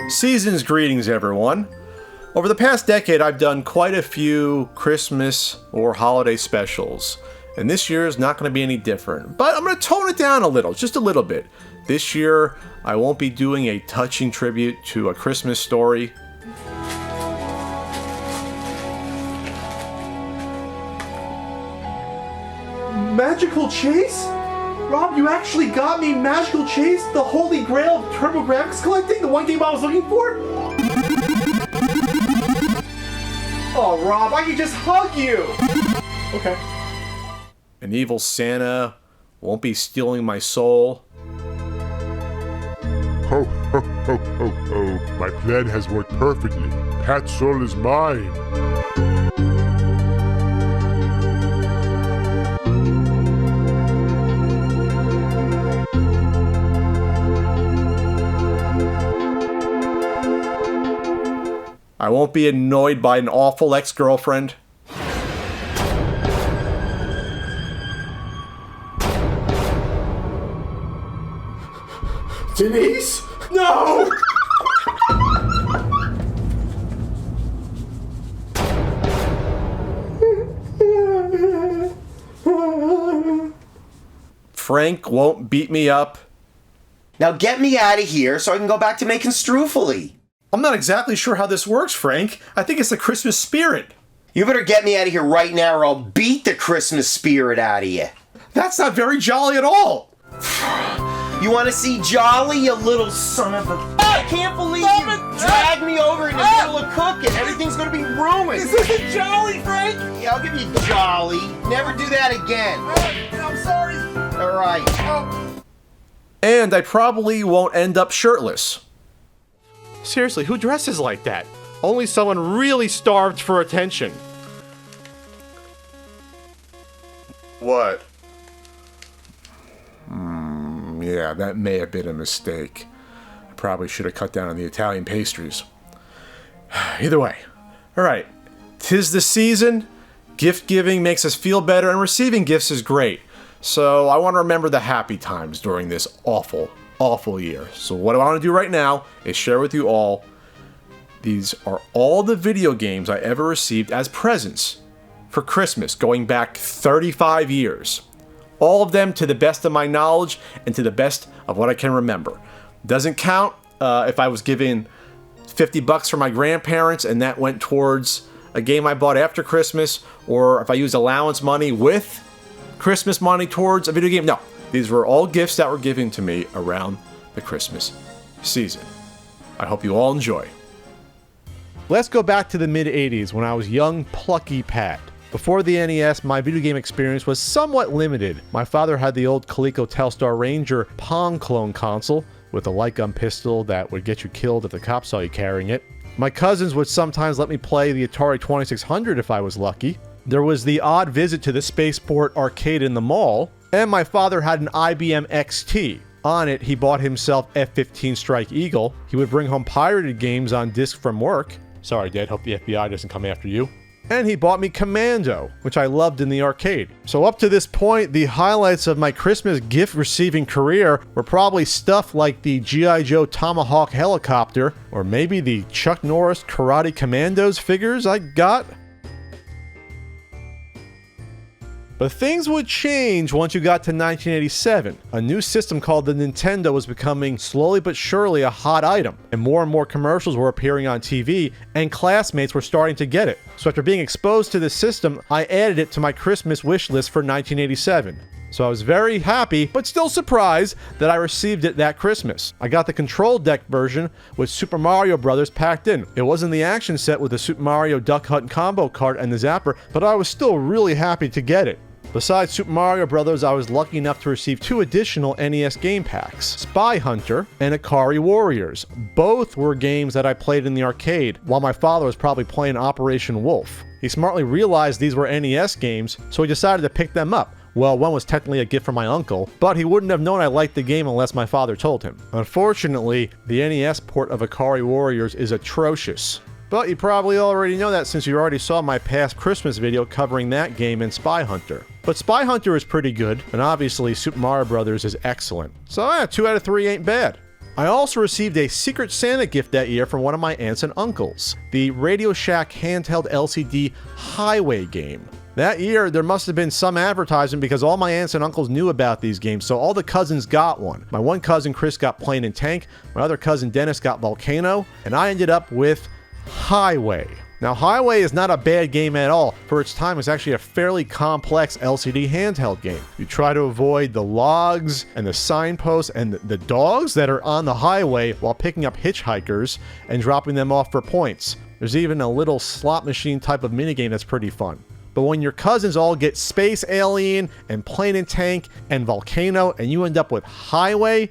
Season's greetings, everyone. Over the past decade, I've done quite a few Christmas or holiday specials, and this year is not going to be any different. But I'm going to tone it down a little, just a little bit. This year, I won't be doing a touching tribute to A Christmas Story. Magical Chase? Rob, you actually got me Magical Chase, the holy grail of TurboGrafx collecting, the one game I was looking for? Oh, Rob, I can just hug you! Okay. An evil Santa won't be stealing my soul. Ho, ho, ho, ho, ho. My plan has worked perfectly. Pat's soul is mine. I won't be annoyed by an awful ex-girlfriend. Denise? No! Frank won't beat me up. Now get me out of here so I can go back to making strufoli. I'm not exactly sure how this works, Frank. I think it's the Christmas spirit. You better get me out of here right now or I'll beat the Christmas spirit out of you. That's not very jolly at all. You want to see jolly, you little son of a... I can't believe you dragged me over in the middle of cooking. Everything's going to be ruined. This isn't jolly, Frank. Yeah, I'll give you jolly. Never do that again. I'm sorry. All right. And I probably won't end up shirtless. Seriously, who dresses like that? Only someone really starved for attention. What? Yeah, that may have been a mistake. I probably should have cut down on the Italian pastries. Either way. Alright. 'Tis the season. Gift giving makes us feel better, and receiving gifts is great. So I want to remember the happy times during this awful year. So what I want to do right now is share with you all, these are all the video games I ever received as presents for Christmas, going back 35 years. All of them to the best of my knowledge and to the best of what I can remember. Doesn't count if I was given $50 from my grandparents and that went towards a game I bought after Christmas, or if I used allowance money with Christmas money towards a video game. No. These were all gifts that were given to me around the Christmas season. I hope you all enjoy. Let's go back to the mid-'80s when I was young, plucky Pat. Before the NES, my video game experience was somewhat limited. My father had the old Coleco Telstar Ranger Pong clone console with a light gun pistol that would get you killed if the cops saw you carrying it. My cousins would sometimes let me play the Atari 2600 if I was lucky. There was the odd visit to the Spaceport arcade in the mall. And my father had an IBM XT. On it, he bought himself F-15 Strike Eagle. He would bring home pirated games on disc from work. Sorry, Dad, hope the FBI doesn't come after you. And he bought me Commando, which I loved in the arcade. So up to this point, the highlights of my Christmas gift receiving career were probably stuff like the G.I. Joe Tomahawk helicopter, or maybe the Chuck Norris Karate Commandos figures I got. But things would change once you got to 1987. A new system called the Nintendo was becoming slowly but surely a hot item, and more commercials were appearing on TV, and classmates were starting to get it. So after being exposed to this system, I added it to my Christmas wish list for 1987. So I was very happy, but still surprised, that I received it that Christmas. I got the control deck version with Super Mario Bros. Packed in. It wasn't the action set with the Super Mario Duck Hunt combo cart and the zapper, but I was still really happy to get it. Besides Super Mario Bros., I was lucky enough to receive 2 additional NES game packs, Spy Hunter and Ikari Warriors. Both were games that I played in the arcade, while my father was probably playing Operation Wolf. He smartly realized these were NES games, so he decided to pick them up. Well, one was technically a gift from my uncle, but he wouldn't have known I liked the game unless my father told him. Unfortunately, the NES port of Ikari Warriors is atrocious. But you probably already know that since you already saw my past Christmas video covering that game and Spy Hunter. But Spy Hunter is pretty good, and obviously Super Mario Bros. Is excellent. So 2 out of 3 ain't bad. I also received a Secret Santa gift that year from one of my aunts and uncles, the Radio Shack handheld LCD Highway game. That year, there must have been some advertising because all my aunts and uncles knew about these games, so all the cousins got one. My one cousin, Chris, got Plane and Tank, my other cousin, Dennis, got Volcano, and I ended up with Highway. Now, Highway is not a bad game at all. For its time, it's actually a fairly complex LCD handheld game. You try to avoid the logs and the signposts and the dogs that are on the highway while picking up hitchhikers and dropping them off for points. There's even a little slot machine type of minigame that's pretty fun. But when your cousins all get Space Alien and Plane and Tank and Volcano and you end up with Highway,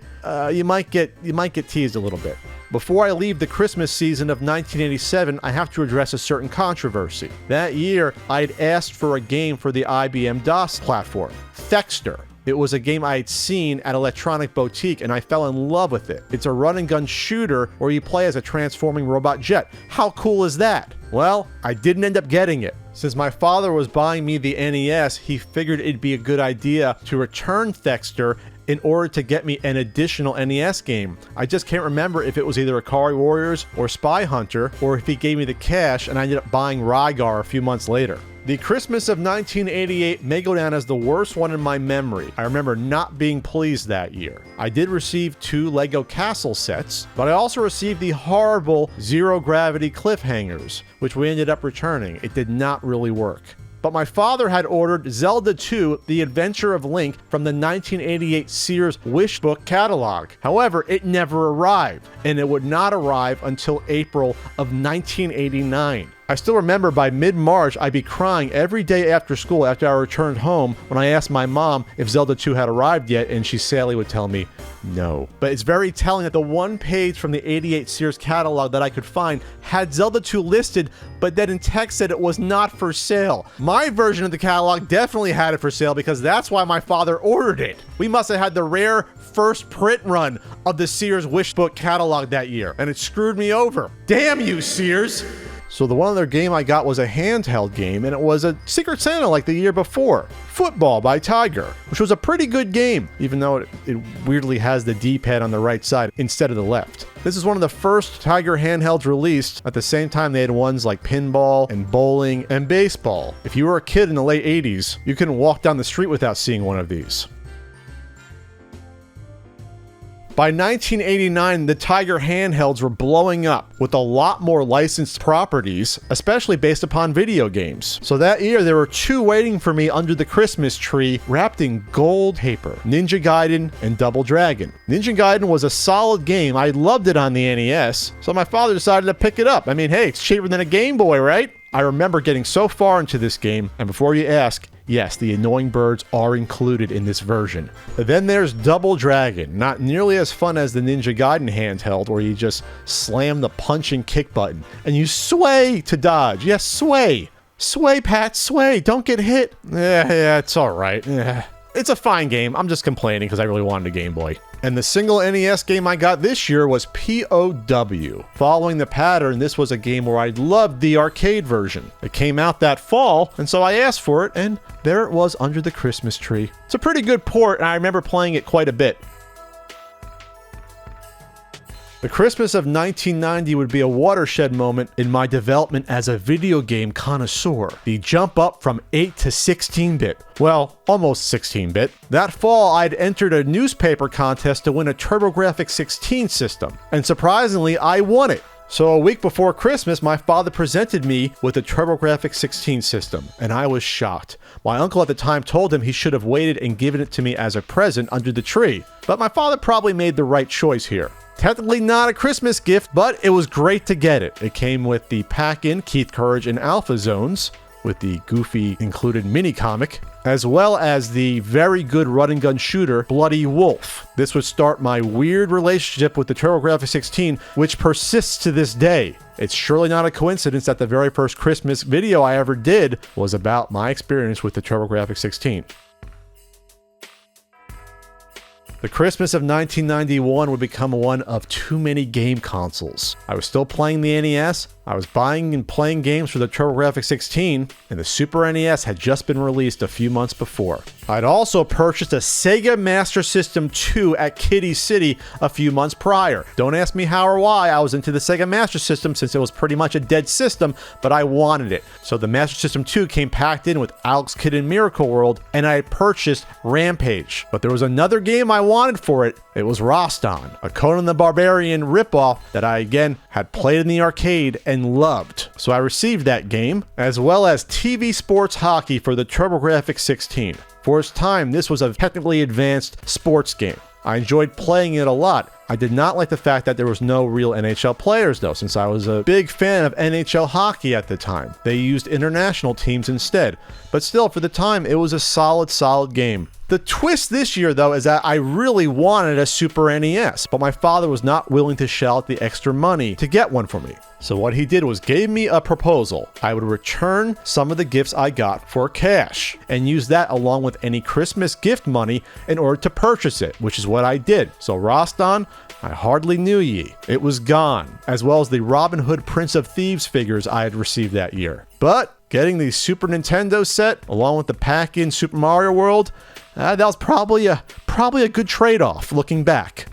you might get teased a little bit. Before I leave the Christmas season of 1987, I have to address a certain controversy. That year, I'd asked for a game for the IBM DOS platform, Thexter. It was a game I had seen at Electronic Boutique and I fell in love with it. It's a run and gun shooter where you play as a transforming robot jet. How cool is that? Well, I didn't end up getting it. Since my father was buying me the NES, he figured it'd be a good idea to return Thexter in order to get me an additional NES game. I just can't remember if it was either Akari Warriors or Spy Hunter, or if he gave me the cash and I ended up buying Rygar a few months later. The Christmas of 1988 may go down as the worst one in my memory. I remember not being pleased that year. I did receive 2 Lego Castle sets, but I also received the horrible Zero Gravity Cliffhangers, which we ended up returning. It did not really work. But my father had ordered Zelda 2: The Adventure of Link from the 1988 Sears Wish Book catalog. However, it never arrived, and it would not arrive until April of 1989. I still remember by mid-March, I'd be crying every day after school after I returned home when I asked my mom if Zelda 2 had arrived yet, and she sadly would tell me no. But it's very telling that the one page from the 88 Sears catalog that I could find had Zelda 2 listed, but then in text said it was not for sale. My version of the catalog definitely had it for sale because that's why my father ordered it. We must have had the rare first print run of the Sears Wish Book catalog that year, and it screwed me over. Damn you, Sears! So the one other game I got was a handheld game, and it was a Secret Santa like the year before, Football by Tiger, which was a pretty good game, even though it weirdly has the D-pad on the right side instead of the left. This is one of the first Tiger handhelds released. At the same time, they had ones like pinball and bowling and baseball. If you were a kid in the late 80s, you couldn't walk down the street without seeing one of these. By 1989, the Tiger handhelds were blowing up with a lot more licensed properties, especially based upon video games. So that year, there were 2 waiting for me under the Christmas tree wrapped in gold paper, Ninja Gaiden and Double Dragon. Ninja Gaiden was a solid game. I loved it on the NES, so my father decided to pick it up. I mean, hey, it's cheaper than a Game Boy, right? I remember getting so far into this game, and before you ask, yes, the annoying birds are included in this version. Then there's Double Dragon, not nearly as fun as the Ninja Gaiden handheld where you just slam the punch and kick button and you sway to dodge. Yes, sway. Sway, Pat, sway. Don't get hit. Yeah, it's all right. It's a fine game. I'm just complaining because I really wanted a Game Boy. And the single NES game I got this year was POW. Following the pattern, this was a game where I loved the arcade version. It came out that fall, and so I asked for it, and there it was under the Christmas tree. It's a pretty good port, and I remember playing it quite a bit. The Christmas of 1990 would be a watershed moment in my development as a video game connoisseur. The jump up from 8 to 16-bit. Well, almost 16-bit. That fall, I'd entered a newspaper contest to win a TurboGrafx-16 system. And surprisingly, I won it. So a week before Christmas, my father presented me with a TurboGrafx-16 system, and I was shocked. My uncle at the time told him he should have waited and given it to me as a present under the tree. But my father probably made the right choice here. Technically not a Christmas gift, but it was great to get it. It came with the pack-in Keith Courage and Alpha Zones, with the goofy included mini-comic, as well as the very good run-and-gun shooter, Bloody Wolf. This would start my weird relationship with the TurboGrafx-16, which persists to this day. It's surely not a coincidence that the very first Christmas video I ever did was about my experience with the TurboGrafx-16. The Christmas of 1991 would become one of too many game consoles. I was still playing the NES, I was buying and playing games for the TurboGrafx 16, and the Super NES had just been released a few months before. I'd also purchased a Sega Master System 2 at Kitty City a few months prior. Don't ask me how or why I was into the Sega Master System since it was pretty much a dead system, but I wanted it. So the Master System 2 came packed in with Alex Kidd in Miracle World, and I purchased Rampage. But there was another game I wanted for it. It was Roston, a Conan the Barbarian ripoff that I again had played in the arcade and loved. So I received that game, as well as TV Sports Hockey for the TurboGrafx 16. For its time, this was a technically advanced sports game. I enjoyed playing it a lot. I did not like the fact that there was no real NHL players though, since I was a big fan of NHL hockey at the time. They used international teams instead. But still, for the time, it was a solid game. The twist this year, though, is that I really wanted a Super NES, but my father was not willing to shell out the extra money to get one for me. So what he did was gave me a proposal. I would return some of the gifts I got for cash and use that along with any Christmas gift money in order to purchase it, which is what I did. So Roston, I hardly knew ye. It was gone, as well as the Robin Hood Prince of Thieves figures I had received that year. But getting the Super Nintendo set, along with the pack-in Super Mario World, that was probably a good trade-off looking back.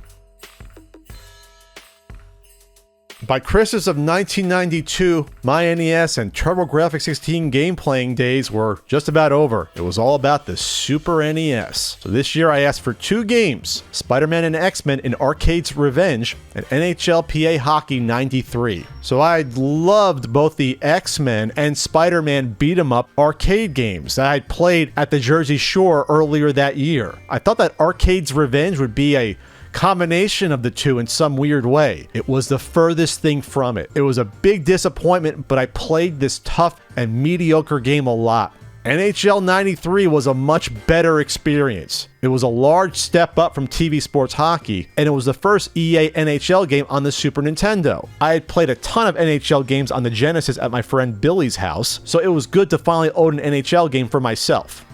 By Christmas of 1992, my NES and TurboGrafx 16 game playing days were just about over. It was all about the Super NES. So this year I asked for two games, Spider-Man and X-Men in Arcade's Revenge and NHL PA Hockey 93. So I loved both the X-Men and Spider-Man beat-em-up arcade games that I'd played at the Jersey Shore earlier that year. I thought that Arcade's Revenge would be a combination of the two in some weird way. It was the furthest thing from it. It was a big disappointment, but I played this tough and mediocre game a lot. NHL 93 was a much better experience. It was a large step up from TV Sports Hockey, and it was the first EA NHL game on the Super Nintendo. I had played a ton of NHL games on the Genesis at my friend Billy's house, so it was good to finally own an NHL game for myself.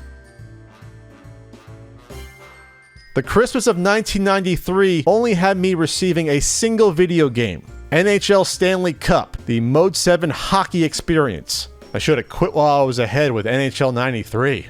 The Christmas of 1993 only had me receiving a single video game, NHL Stanley Cup, the Mode 7 hockey experience. I should have quit while I was ahead with NHL 93.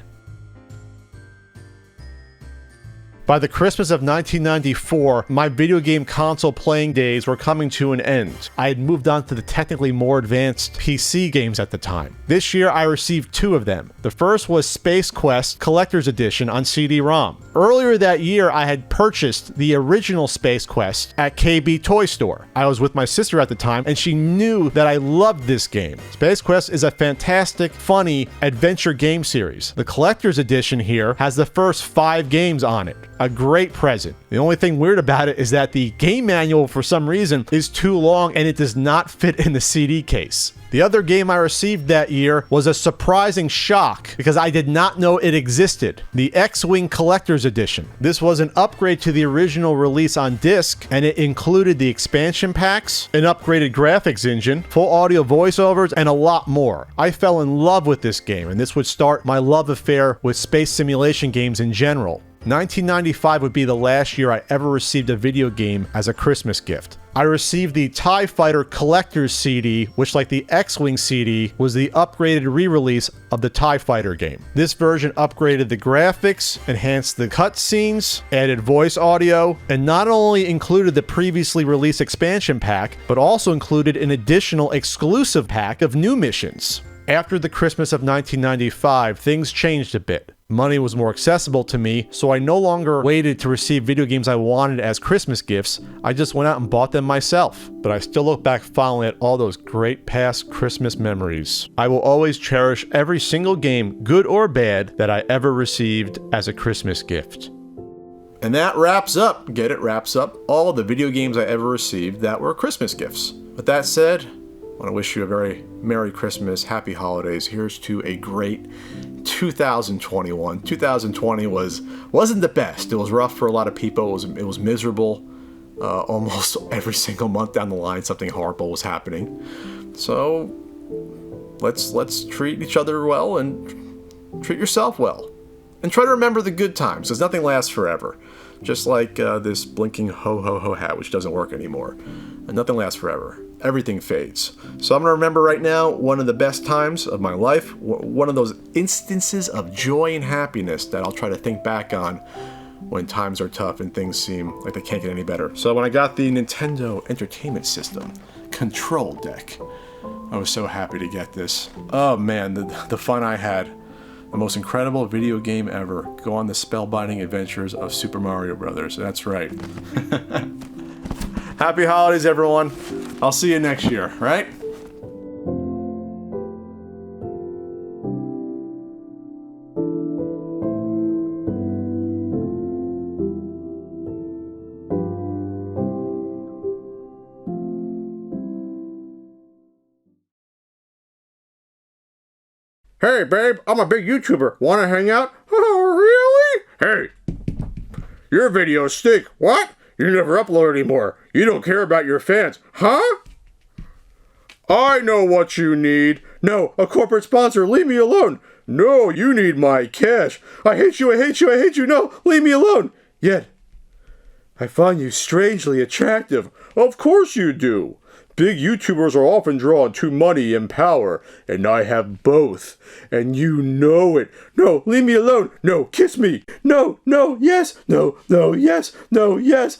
By the Christmas of 1994, my video game console playing days were coming to an end. I had moved on to the technically more advanced PC games at the time. This year, I received two of them. The first was Space Quest Collector's Edition on CD-ROM. Earlier that year, I had purchased the original Space Quest at KB Toy Store. I was with my sister at the time, and she knew that I loved this game. Space Quest is a fantastic, funny adventure game series. The Collector's Edition here has the first 5 games on it. A great present. The only thing weird about it is that the game manual, for some reason, is too long and it does not fit in the CD case. The other game I received that year was a surprising shock because I did not know it existed. The X-Wing Collector's Edition. This was an upgrade to the original release on disc, and it included the expansion packs, an upgraded graphics engine, full audio voiceovers, and a lot more. I fell in love with this game, and this would start my love affair with space simulation games in general. 1995 would be the last year I ever received a video game as a Christmas gift. I received the TIE Fighter Collector's CD, which, like the X-Wing CD, was the upgraded re-release of the TIE Fighter game. This version upgraded the graphics, enhanced the cutscenes, added voice audio, and not only included the previously released expansion pack, but also included an additional exclusive pack of new missions. After the Christmas of 1995, things changed a bit. Money was more accessible to me, so I no longer waited to receive video games I wanted as Christmas gifts. I just went out and bought them myself. But I still look back fondly at all those great past Christmas memories. I will always cherish every single game, good or bad, that I ever received as a Christmas gift. And that wraps up all of the video games I ever received that were Christmas gifts. With that said, I want to wish you a very Merry Christmas, Happy Holidays. Here's to a great 2021. 2020 wasn't the best. It was rough for a lot of people. It was miserable. Almost every single month down the line, something horrible was happening. So let's treat each other well and treat yourself well. And try to remember the good times, because nothing lasts forever. Just like this blinking ho-ho-ho hat, which doesn't work anymore. And nothing lasts forever. Everything fades. So I'm going to remember right now one of the best times of my life, one of those instances of joy and happiness that I'll try to think back on when times are tough and things seem like they can't get any better. So when I got the Nintendo Entertainment System Control Deck, I was so happy to get this. Oh man, the fun I had. The most incredible video game ever. Go on the spellbinding adventures of Super Mario Brothers. That's right. Happy holidays, everyone. I'll see you next year, right? Hey, babe, I'm a big YouTuber. Wanna hang out? Oh, really? Hey, your videos stink. What? You never upload anymore. You don't care about your fans. Huh? I know what you need. No, a corporate sponsor. Leave me alone. No, you need my cash. I hate you, I hate you, I hate you. No, leave me alone. Yet, I find you strangely attractive. Of course you do. Big YouTubers are often drawn to money and power, and I have both, and you know it. No, leave me alone. No, kiss me. No, no, yes. No, no, yes. No, yes.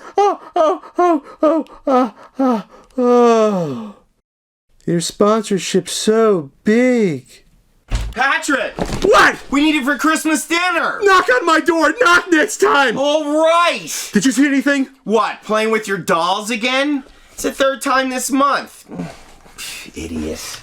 Your sponsorship's so big. Patrick! What? We need it for Christmas dinner! Knock on my door. Knock next time. All right! Did you see anything? What, playing with your dolls again? It's the third time this month. Idiot.